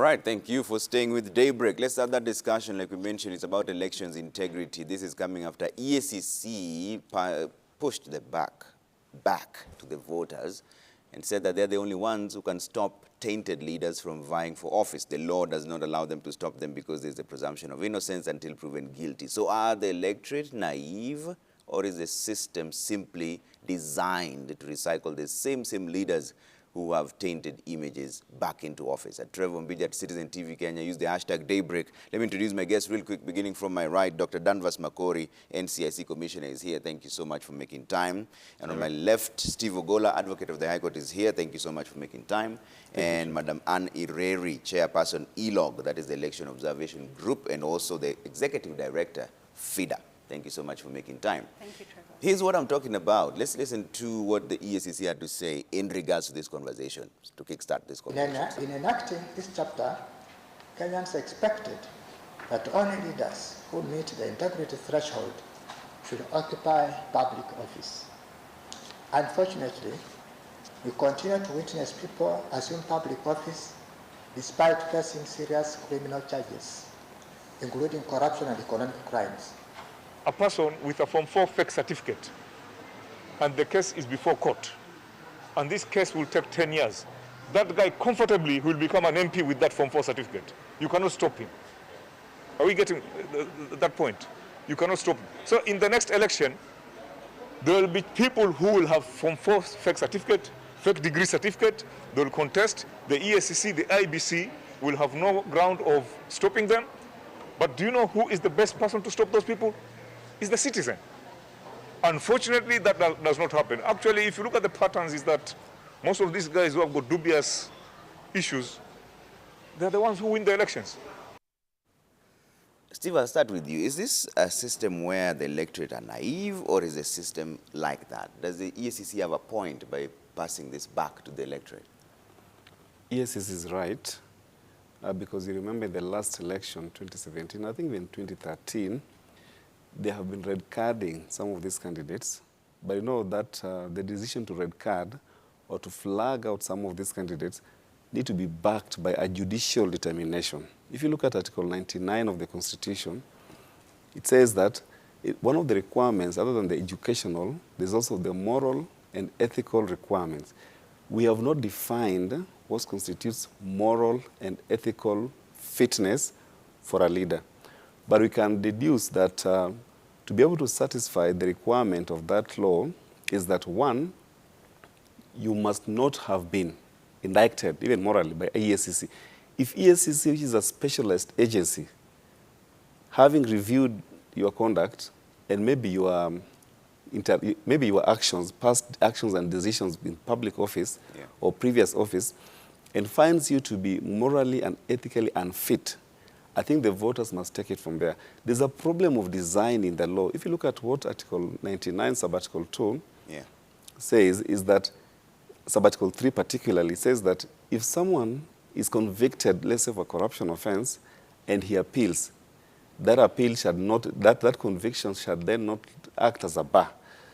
right, thank you for staying with Daybreak. Let's start that discussion. Like we mentioned, it's about elections integrity. This is coming after EACC pushed the back to the voters and said that they're the only ones who can stop tainted leaders from vying for office. The law does not allow them to stop them because there's a presumption of innocence until proven guilty. So are the electorate naive, or is the system simply designed to recycle the same leaders who have tainted images back into office? At Trevor Mbiji at Citizen TV Kenya, use the hashtag Daybreak. Let me introduce my guests real quick, beginning from my right. Dr. Danvas Makori, NCIC Commissioner, is here. Thank you so much for making time. And on my left, Steve Ogola, Advocate of the High Court, is here. Thank you so much for making time. And Madam Anne Ireri, Chairperson ELOG, that is the Election Observation Group, and also the Executive Director, FIDA. Thank you so much for making time. Thank you, Trevor. Here's what I'm talking about. Let's listen to what the EACC had to say in regards to this conversation, to kickstart this conversation. In enacting this chapter, Kenyans expected that only leaders who meet the integrity threshold should occupy public office. Unfortunately, we continue to witness people assume public office despite facing serious criminal charges, including corruption and economic crimes. A person with a Form 4 fake certificate, and the case is before court, and this case will take 10 years. That guy comfortably will become an MP with that Form 4 certificate. You cannot stop him. Are we getting that point? You cannot stop him. So in the next election, there will be people who will have Form 4 fake certificate, fake degree certificate. They will contest. The EACC, the IBC will have no ground of stopping them. But do you know who is the best person to stop those people? Is the citizen. Unfortunately, that does not happen. Actually, if you look at the patterns, is that most of these guys who have got dubious issues, they're the ones who win the elections. Steve, I'll start with you. Is this a system where the electorate are naive, or is a system like that? Does the EACC have a point by passing this back to the electorate? EACC is right, because you remember the last election, 2017, I think in 2013, they have been red carding some of these candidates, but you know that the decision to red card or to flag out some of these candidates need to be backed by a judicial determination. If you look at Article 99 of the Constitution, it says that one of the requirements, other than the educational, there's also the moral and ethical requirements. We have not defined what constitutes moral and ethical fitness for a leader. But we can deduce that to be able to satisfy the requirement of that law is that, one, you must not have been indicted, even morally, by EACC. If EACC, which is a specialized agency, having reviewed your conduct and maybe your actions, past actions and decisions in public office or previous office, and finds you to be morally and ethically unfit, I think the voters must take it from there. There's a problem of design in the law. If you look at what Article 99, Subarticle 2 says, is that, Subarticle 3 particularly, says that if someone is convicted, let's say, of a corruption offense, and he appeals, that appeal should not, that conviction should then not act as a bar.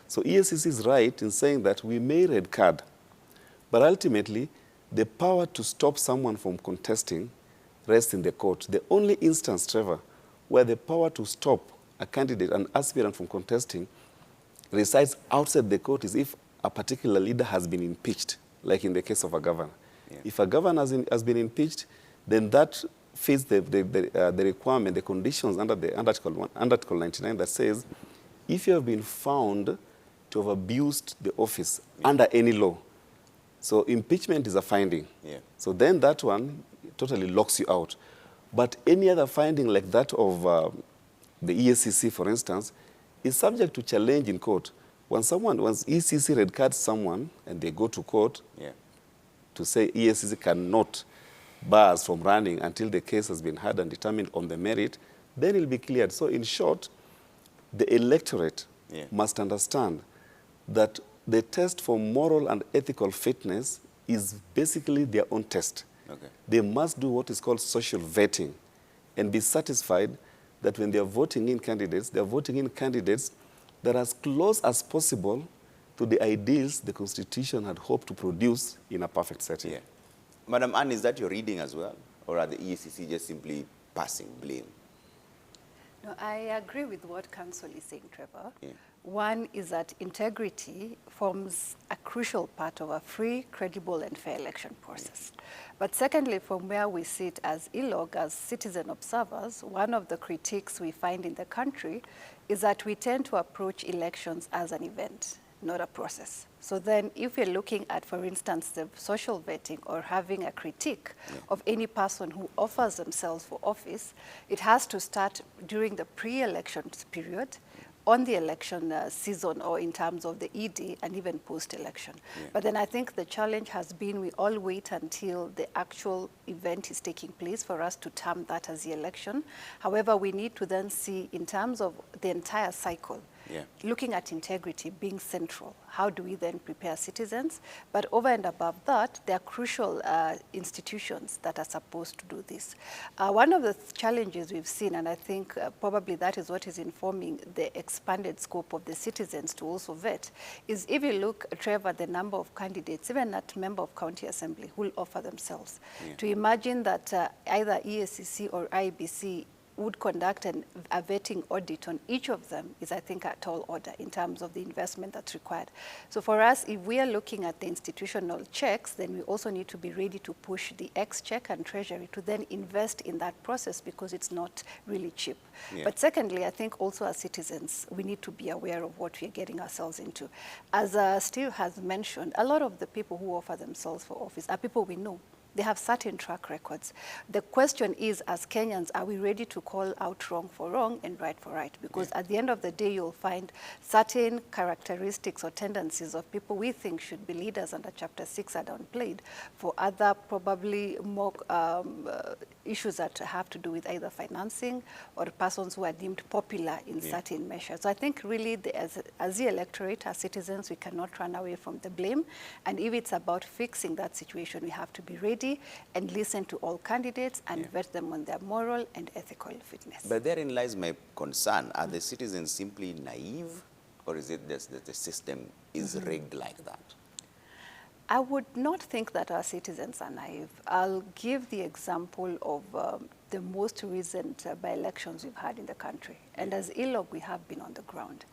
So EACC is right in saying that we may red card, but ultimately, the power to stop someone from contesting rests in the court. The only instance, Trevor, where the power to stop a candidate, an aspirant from contesting, resides outside the court is if a particular leader has been impeached, like in the case of a governor. If a governor has been impeached, then that fits the requirement, the conditions under Article 99 that says, if you have been found to have abused the office under any law, so impeachment is a finding. So then that one totally locks you out. But any other finding like that of the EACC, for instance, is subject to challenge in court. Once EACC red cards someone and they go to court to say EACC cannot bar us from running until the case has been heard and determined on the merit, then it will be cleared. So in short, the electorate must understand that the test for moral and ethical fitness is basically their own test. They must do what is called social vetting and be satisfied that when they are voting in candidates, they are voting in candidates that are as close as possible to the ideals the Constitution had hoped to produce in a perfect setting. Madam Anne, is that your reading as well? or are the EACC just simply passing blame? No, I agree with what Council is saying, Trevor. Yeah. One is that integrity forms a crucial part of a free, credible, and fair election process. But secondly, from where we sit as ILOG, as citizen observers, one of the critiques we find in the country is that we tend to approach elections as an event, not a process. So then if you're looking at, for instance, the social vetting or having a critique of any person who offers themselves for office, it has to start during the pre-election period, on the election season, or in terms of the ED, and even post-election. But then I think the challenge has been we all wait until the actual event is taking place for us to term that as the election. However, we need to then see, in terms of the entire cycle, looking at integrity being central. How do we then prepare citizens? But over and above that, there are crucial institutions that are supposed to do this. One of the challenges we've seen, and I think probably that is what is informing the expanded scope of the citizens to also vet, is if you look, Trevor, the number of candidates, even at member of county assembly, who will offer themselves. To imagine that either EACC or IBC would conduct a vetting audit on each of them is, I think, a tall order in terms of the investment that's required. So for us, if we are looking at the institutional checks, then we also need to be ready to push the Exchequer and Treasury to then invest in that process, because it's not really cheap. But secondly, I think also as citizens, we need to be aware of what we're getting ourselves into. As Steve has mentioned, a lot of the people who offer themselves for office are people we know. They have certain track records. The question is, as Kenyans, are we ready to call out wrong for wrong and right for right? Because at the end of the day, you'll find certain characteristics or tendencies of people we think should be leaders under Chapter 6 are downplayed for other probably more issues that have to do with either financing or persons who are deemed popular in certain measures. So I think really as the electorate, as citizens, we cannot run away from the blame. And if it's about fixing that situation, we have to be ready and listen to all candidates and vet them on their moral and ethical fitness. But therein lies my concern. Are the citizens simply naive, or is it just that the system is rigged like that? I would not think that our citizens are naive. I'll give the example of the most recent by-elections we've had in the country. And as ILOG, we have been on the ground.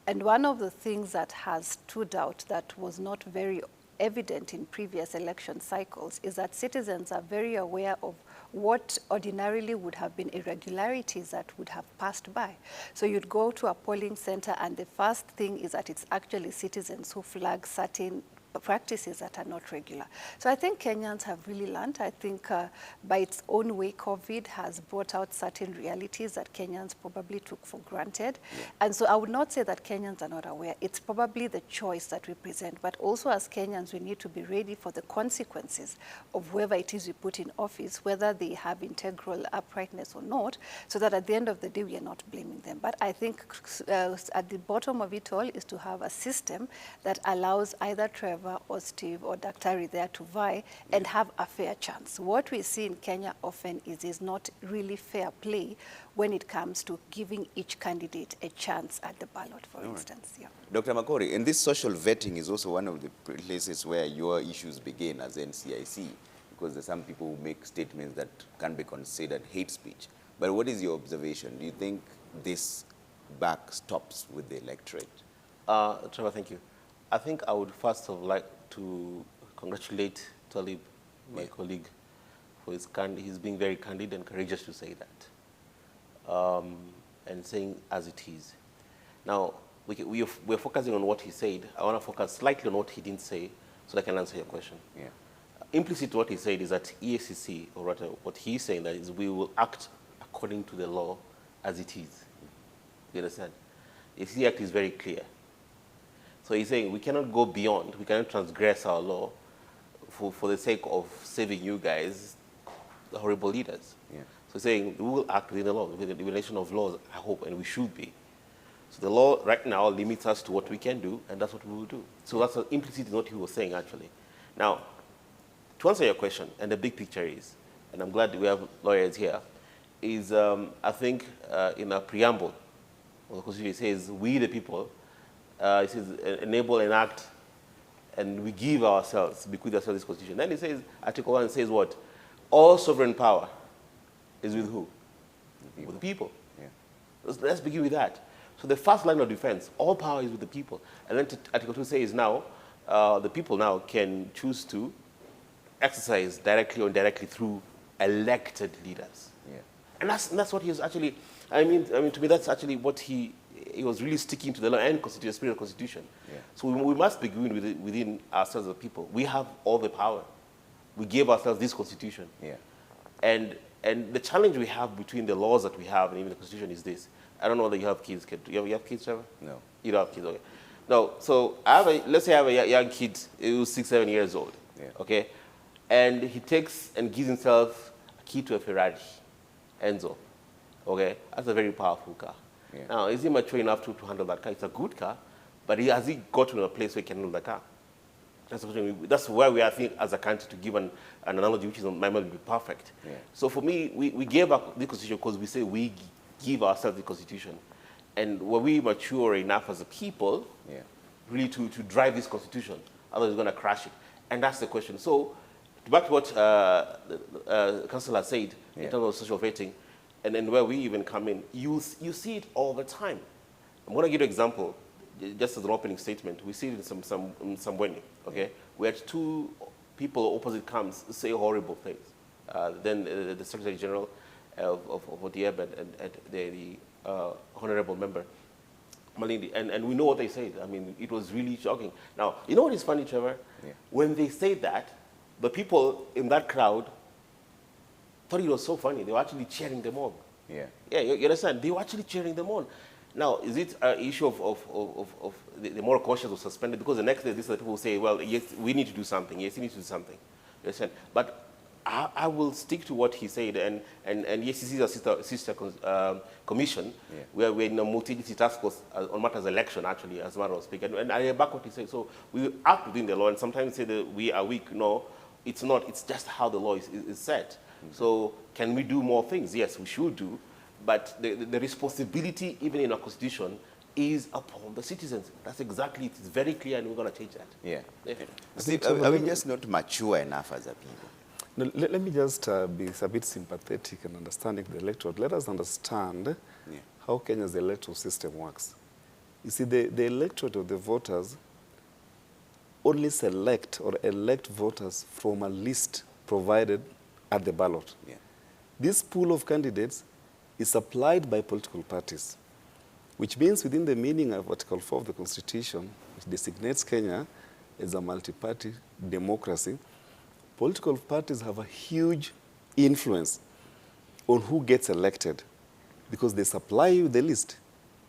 And one of the things that has stood out that was not very evident in previous election cycles is that citizens are very aware of what ordinarily would have been irregularities that would have passed by. So you'd go to a polling center, and the first thing is that it's actually citizens who flag certain practices that are not regular. So I think Kenyans have really learned. I think by its own way, COVID has brought out certain realities that Kenyans probably took for granted. And so I would not say that Kenyans are not aware. It's probably the choice that we present. But also as Kenyans, we need to be ready for the consequences of whoever it is we put in office, whether they have integral uprightness or not, so that at the end of the day, we are not blaming them. But I think at the bottom of it all is to have a system that allows either Trevor or Steve or Daktari there to vie and have a fair chance. What we see in Kenya often is not really fair play when it comes to giving each candidate a chance at the ballot, for instance. Dr. Makori, and this social vetting is also one of the places where your issues begin as NCIC, because there's some people who make statements that can be considered hate speech. But what is your observation? Do you think this back stops with the electorate? Trevor, thank you. I think I would first of like to congratulate Talib, my colleague, for he's being very candid and courageous to say that, and saying as it is. Now, we're focusing on what he said. I want to focus slightly on what he didn't say so that I can answer your question. Implicit to what he said is that EACC, or rather what he's saying, that is we will act according to the law as it is. You understand? The EACC Act is very clear. So he's saying we cannot go beyond, we cannot transgress our law for the sake of saving you guys, the horrible leaders. So he's saying we will act within the law, within the relation of laws, I hope, and we should be. So the law right now limits us to what we can do, and that's what we will do. So that's implicit in what he was saying, actually. Now, to answer your question, and the big picture is, and I'm glad we have lawyers here, is I think in a preamble, the Constitution says, we the people, it says enable, enact, and we give ourselves, bequeath ourselves this Constitution. Then it says, Article 1 says what? all sovereign power is with who? With the people. Yeah. Let's begin with that. So the first line of defense, all power is with the people. And then Article 2 says now, the people now can choose to exercise directly or indirectly through elected leaders. Yeah. And that's what he was actually, I mean, to me, that's actually what he was really sticking to the law and the spirit of the Constitution. Yeah. So we must begin within ourselves as people. We have all the power. We gave ourselves this Constitution. Yeah. And the challenge we have between the laws that we have and even the Constitution is this. I don't know whether you have kids. You have kids, Trevor? No. You don't have kids, okay. No, so let's say I have a young kid who's 6, 7 years old, Yeah. okay? And he takes and gives himself a key to a Ferrari, Enzo, okay? That's a very powerful car. Yeah. Now, is he mature enough to handle that car? It's a good car, but has he got to a place where he can handle the car? That's where we are, I think, as a country, to give an analogy which is might not be perfect. Yeah. So for me, we gave up the Constitution because we say we give ourselves the Constitution. And were we mature enough as a people, Yeah. really to drive this Constitution? Otherwise, we're going to crash it. And that's the question. So back to what the Councillor said in Yeah. terms of social vetting, and then where we even come in, you see it all the time. I'm going to give you an example, just as an opening statement. We see it in some Weni, okay? We had two people opposite camps say horrible things. Then the Secretary General of ODM and the honorable member, Malindi, and we know what they said. I mean, it was really shocking. Now, you know what is funny, Trevor? Yeah. When they said that, the people in that crowd thought it was so funny. They were actually cheering them on. Yeah. Yeah, you understand? They were actually cheering them on. Now, is it an issue of the moral conscience was suspended? Because the next day, these are the people who say, well, yes, we need to do something. Yes, we need to do something. You understand? But I will stick to what he said, and yes, this is a sister commission, Yeah. where we're in a multi-agency task force on matters election, actually, as a matter of speaking. And I back what he said. So we act within the law, and sometimes say that we are weak. No, it's not. It's just how the law is set. Mm-hmm. So can we do more things? Yes, we should do. But the responsibility, even in our Constitution, is upon the citizens. That's exactly it. It's very clear, and we're going to change that. Yeah. Definitely. Steve, are we just not mature enough as a people? No, let me just be a bit sympathetic and understanding the electorate. Let us understand how Kenya's electoral system works. You see, the electorate of the voters only select or elect voters from a list provided at the ballot. Yeah. This pool of candidates is supplied by political parties, which means within the meaning of Article 4 of the Constitution, which designates Kenya as a multi-party democracy, political parties have a huge influence on who gets elected because they supply you the list.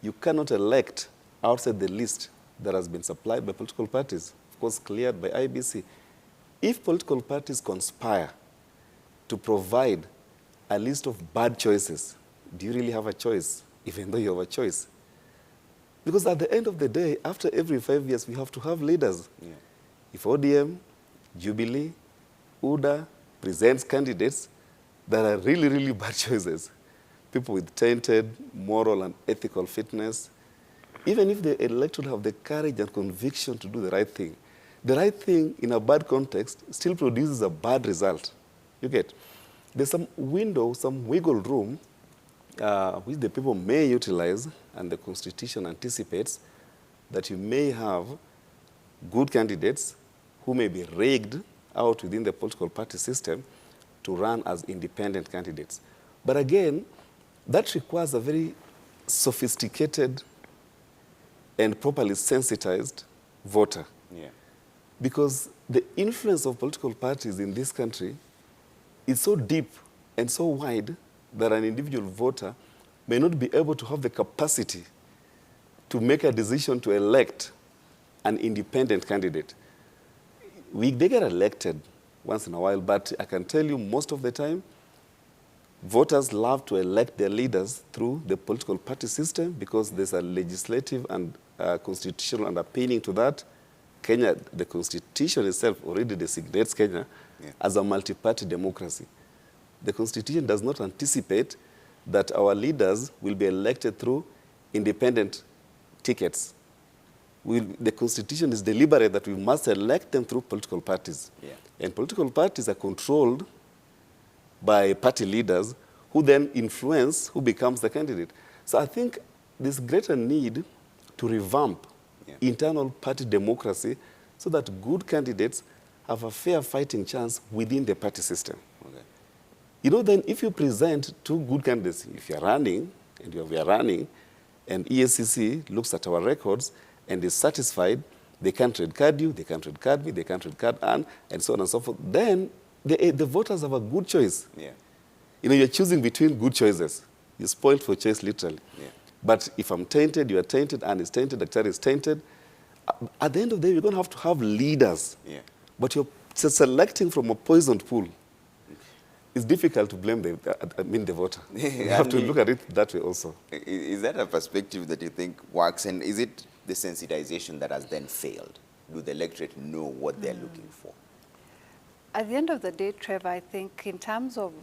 You cannot elect outside the list that has been supplied by political parties, of course cleared by IBC. If political parties conspire to provide a list of bad choices, do you really have a choice, even though you have a choice? Because at the end of the day, after every 5 years, we have to have leaders. Yeah. If ODM, Jubilee, UDA presents candidates that are really, really bad choices, people with tainted moral and ethical fitness, even if the electorate have the courage and conviction to do the right thing in a bad context still produces a bad result. You get? There's some window, some wiggle room, which the people may utilize, and the Constitution anticipates that you may have good candidates who may be rigged out within the political party system to run as independent candidates. But again, that requires a very sophisticated and properly sensitized voter. Yeah. Because the influence of political parties in this country is so deep and so wide that an individual voter may not be able to have the capacity to make a decision to elect an independent candidate. They get elected once in a while, but I can tell you most of the time, voters love to elect their leaders through the political party system because there's a legislative and constitutional underpinning to that. Kenya, the Constitution itself already designates Kenya as a multi-party democracy. The Constitution does not anticipate that our leaders will be elected through independent tickets. The Constitution is deliberate that we must elect them through political parties. Yeah. And political parties are controlled by party leaders who then influence who becomes the candidate. So I think there's greater need to revamp internal party democracy so that good candidates have a fair fighting chance within the party system. Okay. You know, then if you present two good candidates, if you're running, and we are running, and ESCC looks at our records and is satisfied, they can't red card you, they can't red card me, they can't red card Anne, and so on and so forth, then the voters have a good choice. Yeah. You know, you're choosing between good choices. You're spoiled for choice, literally. Yeah. But if I'm tainted, you are tainted, Anne is tainted, Dr. is tainted, at the end of the day, you're going to have leaders. Yeah. But you're selecting from a poisoned pool. It's difficult to blame the voter. You have to look at it that way also. Is that a perspective that you think works? And is it the sensitization that has then failed? Do the electorate know what they're looking for? At the end of the day, Trevor, I think in terms of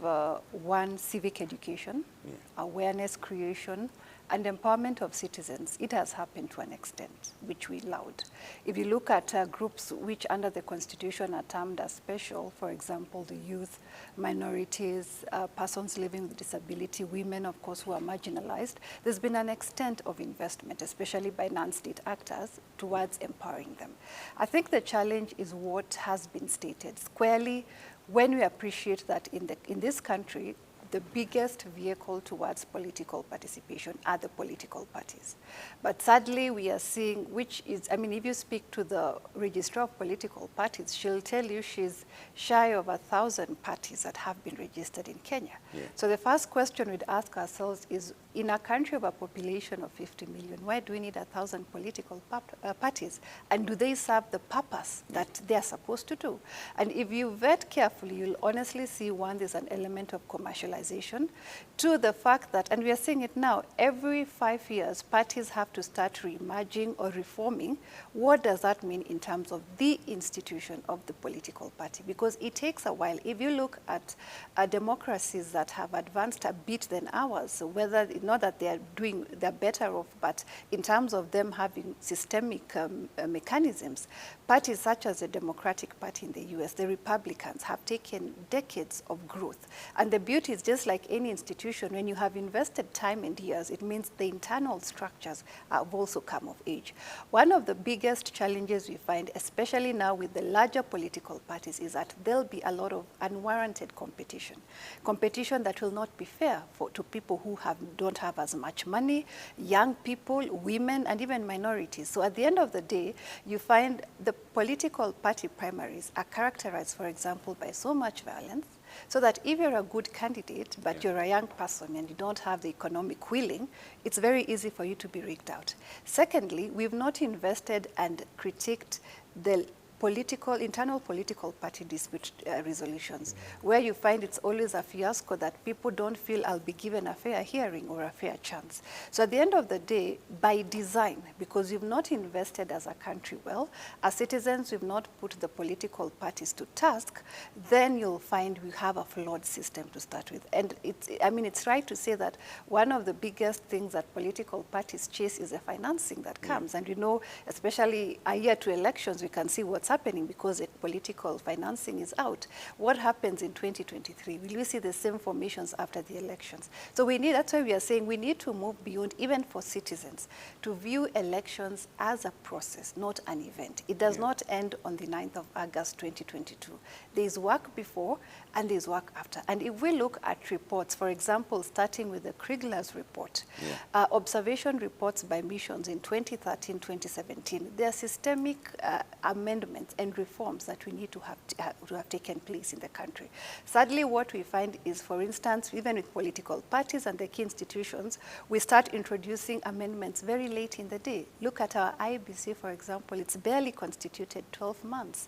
one, civic education, awareness creation, and empowerment of citizens, it has happened to an extent, which we laud. If you look at groups which under the Constitution are termed as special, for example, the youth, minorities, persons living with disability, women, of course, who are marginalized, there's been an extent of investment, especially by non-state actors, towards empowering them. I think the challenge is what has been stated squarely when we appreciate that in this country, the biggest vehicle towards political participation are the political parties. But sadly, we are seeing, which is, I mean, if you speak to the registrar of political parties, she'll tell you she's shy of 1,000 parties that have been registered in Kenya. Yeah. So the first question we'd ask ourselves is, in a country of a population of 50 million, why do we need 1,000 political parties? And do they serve the purpose that they're supposed to do? And if you vet carefully, you'll honestly see, one, there's an element of commercialization. Two, the fact that, and we are seeing it now, every 5 years, parties have to start re-emerging or reforming. What does that mean in terms of the institution of the political party? Because it takes a while. If you look at democracies that have advanced a bit than ours, so whether, not that they're better off, but in terms of them having systemic mechanisms, parties such as the Democratic Party in the US, the Republicans, have taken decades of growth. And the beauty is, just like any institution, when you have invested time and years, it means the internal structures have also come of age. One of the biggest challenges we find, especially now with the larger political parties, is that there'll be a lot of unwarranted competition. Competition that will not be fair to people who don't have as much money, young people, women, and even minorities. So at the end of the day, you find the political party primaries are characterized, for example, by so much violence, so that if you're a good candidate, but you're a young person and you don't have the economic willing, it's very easy for you to be rigged out. Secondly, we've not invested and critiqued the internal political party dispute resolutions, where you find it's always a fiasco that people don't feel I'll be given a fair hearing or a fair chance. So at the end of the day, by design, because you've not invested as a country well, as citizens we've not put the political parties to task, then you'll find we have a flawed system to start with. And it's right to say that one of the biggest things that political parties chase is the financing that comes. And you know, especially a year to elections, we can see what's happening because the political financing is out. What happens in 2023? Will we see the same formations after the elections? So that's why we are saying we need to move beyond, even for citizens, to view elections as a process, not an event. It does not end on the 9th of August, 2022. There is work before and there is work after. And if we look at reports, for example, starting with the Kriegler's report, observation reports by missions in 2013, 2017, there are systemic amendments and reforms that we need to have taken place in the country. Sadly, what we find is, for instance, even with political parties and the key institutions, we start introducing amendments very late in the day. Look at our IBC, for example. It's barely constituted 12 months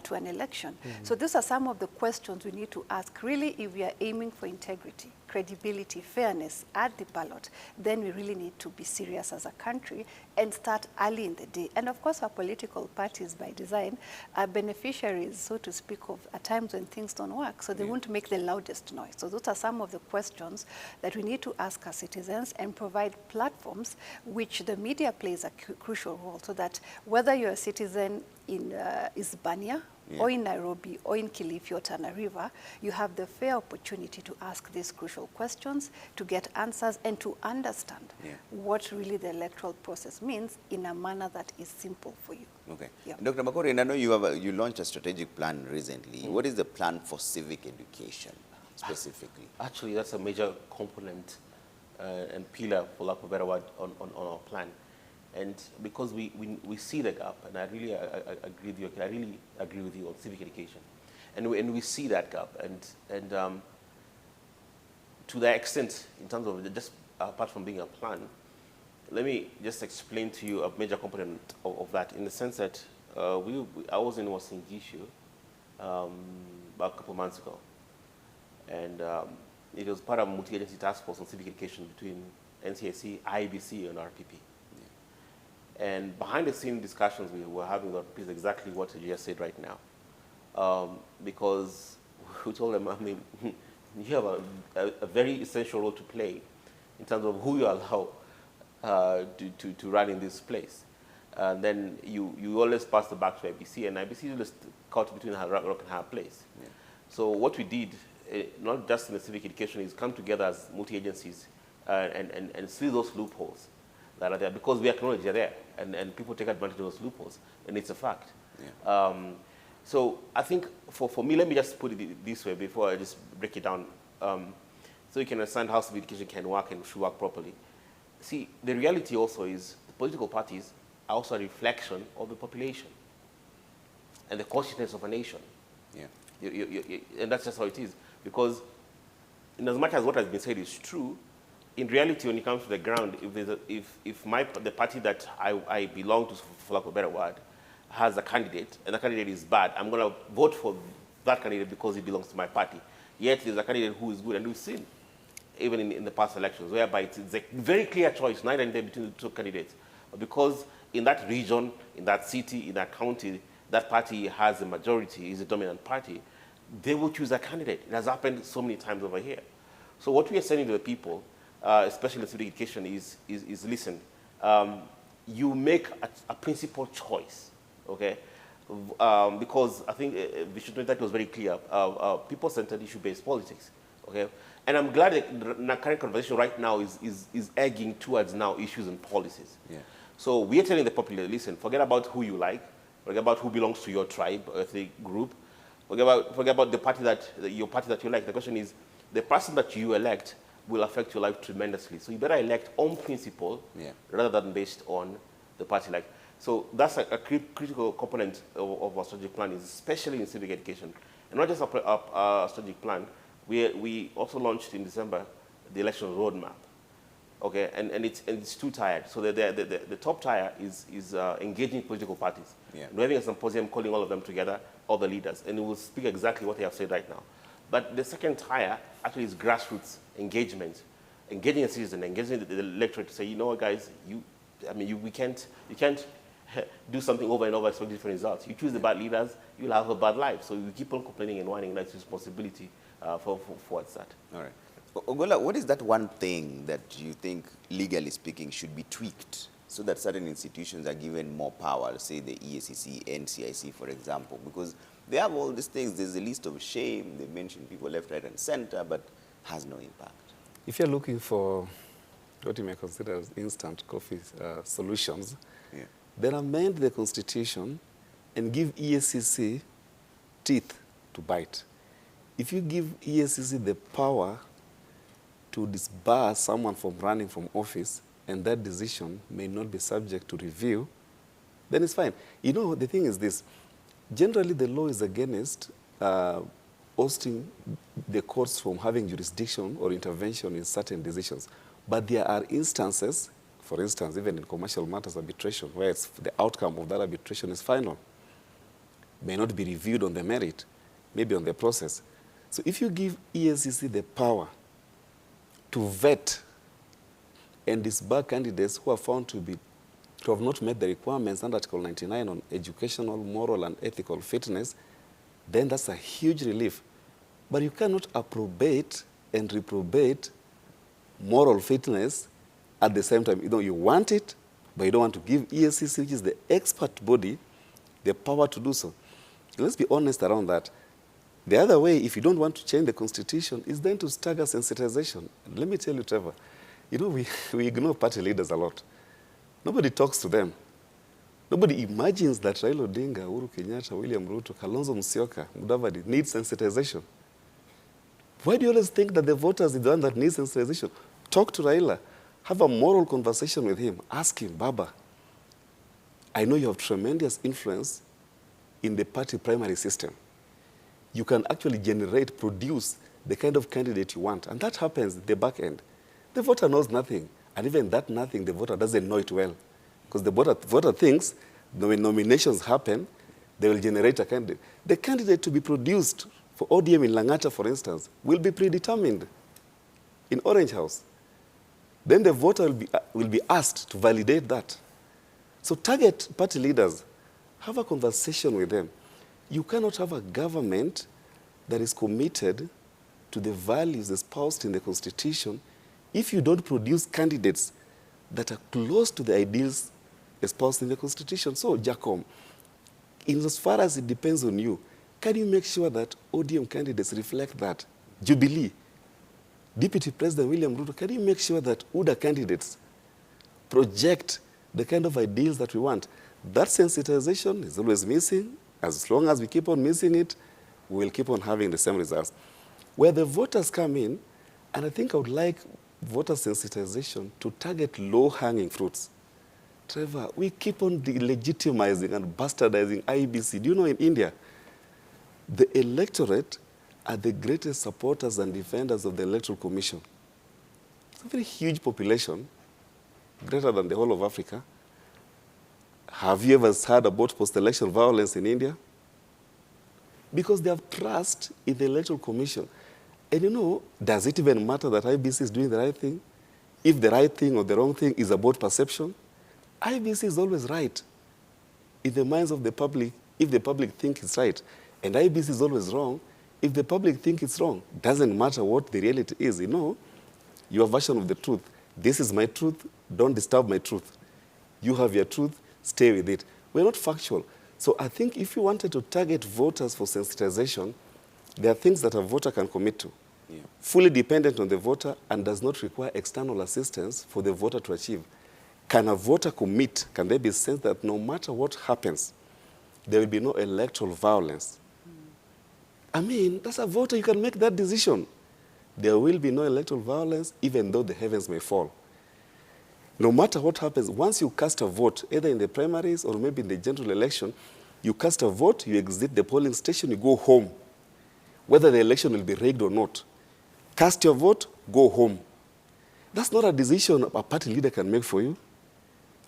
to an election. So these are some of the questions we need to ask. Really, if we are aiming for integrity, credibility, fairness at the ballot, then we really need to be serious as a country and start early in the day. And of course, our political parties, by design, are beneficiaries, so to speak, of at times when things don't work. So they won't make the loudest noise. So those are some of the questions that we need to ask our citizens and provide platforms which the media plays a crucial role, so that whether you're a citizen in Hispania or in Nairobi, or in Kilifi or Tana River, you have the fair opportunity to ask these crucial questions, to get answers, and to understand what really the electoral process means in a manner that is simple for you. Okay. Yeah. Dr. Makori, and I know you launched a strategic plan recently. What is the plan for civic education specifically? Actually, that's a major component and pillar, for lack of a better word, on our plan. And because we see the gap, and I really agree with you. I really agree with you on civic education, and we see that gap, and to that extent, in terms of just apart from being a plan, let me just explain to you a major component of that, in the sense that I was in Mogadishu about a couple of months ago, and it was part of a multi-agency task force on civic education between NCIC, IBC, and RPP. And behind the scene discussions we were having is exactly what you just said right now. Because we told them, I mean, you have a very essential role to play in terms of who you allow to run in this place. And then you always pass the back to IBC, and IBC is caught between a rock and hard place. Yeah. So what we did, not just in the civic education, is come together as multi-agencies and see those loopholes that are there, because we acknowledge they're there, and people take advantage of those loopholes, and it's a fact. Yeah. So I think for me, let me just put it this way before I just break it down, so you can understand how civic education can work and should work properly. See, the reality also is the political parties are also a reflection of the population and the consciousness of a nation. Yeah. And that's just how it is, because in as much as what has been said is true, in reality, when it comes to the ground, if the party that I belong to, for lack of a better word, has a candidate, and the candidate is bad, I'm going to vote for that candidate because he belongs to my party. Yet there's a candidate who is good, and we've seen, even in the past elections, whereby it's a very clear choice, night and day, between the two candidates. Because in that region, in that city, in that county, that party has a majority, is a dominant party, they will choose a candidate. It has happened so many times over here. So what we are saying to the people, especially in civic education, is listen, you make a principled choice, okay? Because I think that was very clear. People-centered, issue-based politics, okay? And I'm glad that the current conversation right now is egging towards now issues and policies. Yeah. So we are telling the populace, listen, forget about who you like, forget about who belongs to your tribe or ethnic group, forget about the party your party that you like. The question is, the person that you elect will affect your life tremendously. So you better elect on principle rather than based on the party like. So that's a critical component of our strategic plan, especially in civic education. And not just a strategic plan, we also launched in December the election roadmap. Okay, and it's two-tiered. So the top tier is engaging political parties. Yeah. We're having a symposium calling all of them together, all the leaders, and it will speak exactly what they have said right now. But the second tier actually is grassroots engagement, engaging a citizen, engaging the electorate to say, you know what, guys, you can't do something over and over expect different results. You choose the bad leaders, you'll have a bad life. So you keep on complaining and whining, that's responsibility for what's that. All right. Ogola, what is that one thing that you think, legally speaking, should be tweaked so that certain institutions are given more power, say the EACC, NCIC, for example? Because they have all these things. There's a list of shame. They mention people left, right, and center, but has no impact. If you're looking for what you may consider as instant coffee solutions, then amend the Constitution and give EACC teeth to bite. If you give EACC the power to disbar someone from running from office, and that decision may not be subject to review, then it's fine. You know, the thing is this. Generally, the law is against ousting the courts from having jurisdiction or intervention in certain decisions. But there are instances, for instance, even in commercial matters arbitration, where it's the outcome of that arbitration is final, may not be reviewed on the merit, maybe on the process. So if you give EACC the power to vet and disbar candidates who are found to have not met the requirements under Article 99 on educational, moral, and ethical fitness, then that's a huge relief. But you cannot approbate and reprobate moral fitness at the same time. You know, you want it, but you don't want to give EACC, which is the expert body, the power to do so. Let's be honest around that. The other way, if you don't want to change the constitution, is then to stagger sensitization. And let me tell you, Trevor, you know, we ignore party leaders a lot. Nobody talks to them. Nobody imagines that Raila Odinga, Uhuru Kenyatta, William Ruto, Kalonzo Musyoka, Mudavadi need sensitization. Why do you always think that the voters is the one that needs sensitization? Talk to Raila. Have a moral conversation with him. Ask him, Baba, I know you have tremendous influence in the party primary system. You can actually generate, produce the kind of candidate you want. And that happens at the back end. The voter knows nothing. And even that nothing, the voter doesn't know it well. Because the voter thinks when nominations happen, they will generate a candidate. The candidate to be produced for ODM in Langata, for instance, will be predetermined in Orange House. Then the voter will be asked to validate that. So target party leaders. Have a conversation with them. You cannot have a government that is committed to the values espoused in the Constitution if you don't produce candidates that are close to the ideals espoused in the Constitution. So, Jacom, in as far as it depends on you, can you make sure that ODM candidates reflect that? Jubilee, Deputy President William Ruto, can you make sure that UDA candidates project the kind of ideals that we want? That sensitization is always missing. As long as we keep on missing it, we will keep on having the same results. Where the voters come in, and I think I would like voter sensitization to target low-hanging fruits. Trevor, we keep on delegitimizing and bastardizing IEBC. Do you know in India, the electorate are the greatest supporters and defenders of the Electoral Commission. It's a very huge population, greater than the whole of Africa. Have you ever heard about post-election violence in India? Because they have trust in the Electoral Commission. And you know, does it even matter that IBC is doing the right thing? If the right thing or the wrong thing is about perception, IBC is always right in the minds of the public if the public think it's right. And IBC is always wrong if the public think it's wrong. Doesn't matter what the reality is. You know, your version of the truth. This is my truth. Don't disturb my truth. You have your truth. Stay with it. We're not factual. So I think if you wanted to target voters for sensitization, there are things that a voter can commit to. Yeah. Fully dependent on the voter and does not require external assistance for the voter to achieve. Can a voter commit? Can there be a sense that no matter what happens, there will be no electoral violence? I mean, that's a voter. You can make that decision. There will be no electoral violence even though the heavens may fall. No matter what happens, once you cast a vote, either in the primaries or maybe in the general election, you cast a vote, you exit the polling station, you go home. Whether the election will be rigged or not. Cast your vote, go home. That's not a decision a party leader can make for you.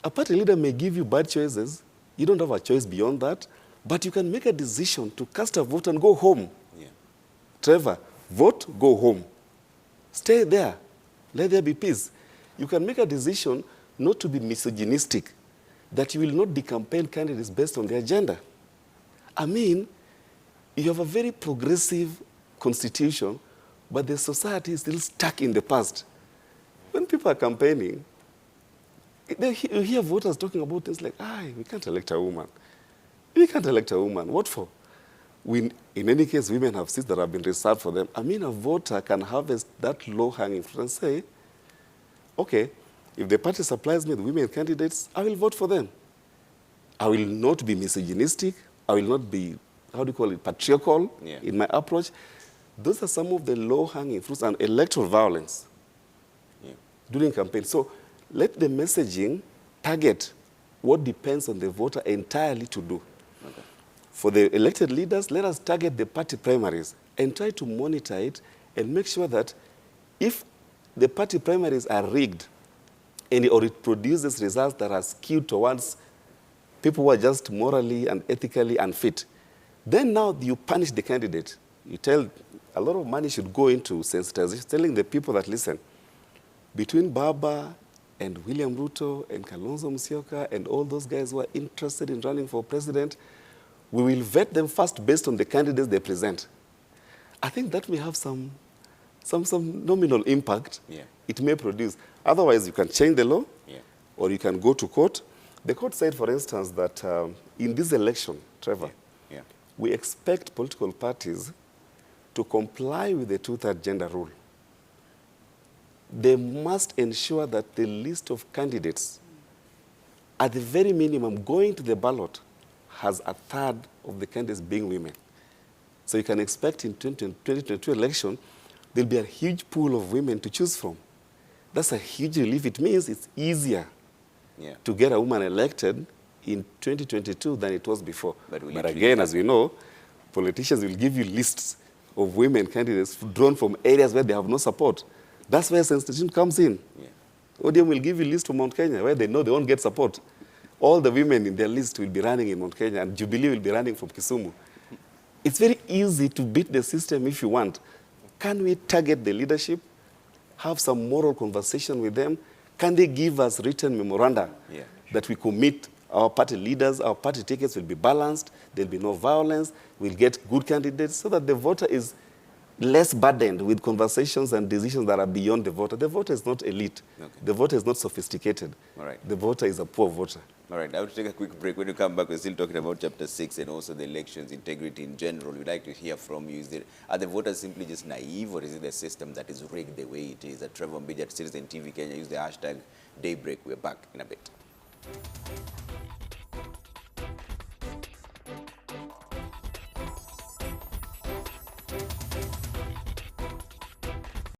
A party leader may give you bad choices. You don't have a choice beyond that. But you can make a decision to cast a vote and go home. Yeah. Trevor, vote, go home. Stay there. Let there be peace. You can make a decision not to be misogynistic, that you will not decampaign candidates based on their gender. I mean, you have a very progressive constitution, but the society is still stuck in the past. When people are campaigning, you hear voters talking about things like, we can't elect a woman. We can't elect a woman. What for? In any case, women have seats that have been reserved for them. I mean, a voter can harvest that low-hanging fruit and say, okay, if the party supplies me with women candidates, I will vote for them. I will not be misogynistic. I will not be, patriarchal in my approach. Those are some of the low-hanging fruits and electoral violence during campaign. So let the messaging target what depends on the voter entirely to do. Okay. For the elected leaders, let us target the party primaries and try to monitor it and make sure that if the party primaries are rigged or it produces results that are skewed towards people who are just morally and ethically unfit, then now you punish the candidate. You tell a lot of money should go into sensitization, telling the people that, listen, between Baba and William Ruto and Kalonzo Musyoka and all those guys who are interested in running for president, we will vet them first based on the candidates they present. I think that may have some nominal impact it may produce. Otherwise, you can change the law or you can go to court. The court said, for instance, that in this election, Trevor, we expect political parties to comply with the two-thirds gender rule. They must ensure that the list of candidates, at the very minimum, going to the ballot, has a third of the candidates being women. So you can expect in 2022 election, there'll be a huge pool of women to choose from. That's a huge relief. It means it's easier to get a woman elected in 2022 than it was before. But again, as we know, politicians will give you lists of women candidates drawn from areas where they have no support. That's where sensitization comes in. ODM will give you a list from Mount Kenya where they know they won't get support. All the women in their list will be running in Mount Kenya, and Jubilee will be running from Kisumu. It's very easy to beat the system if you want. Can we target the leadership, have some moral conversation with them? Can they give us written memoranda that we commit our party leaders, our party tickets will be balanced, there'll be no violence, we'll get good candidates so that the voter is less burdened with conversations and decisions that are beyond the voter. The voter is not elite. The voter is not sophisticated. The voter is a poor voter. All right, I will take a quick break. When you come back, we're still talking about Chapter 6 and also the elections integrity in general. We'd like to hear from you. Are the voters simply just naive, or is it the system that is rigged the way it is? Trevor Mbija at Citizen TV Kenya, use the hashtag Daybreak. We're back in a bit.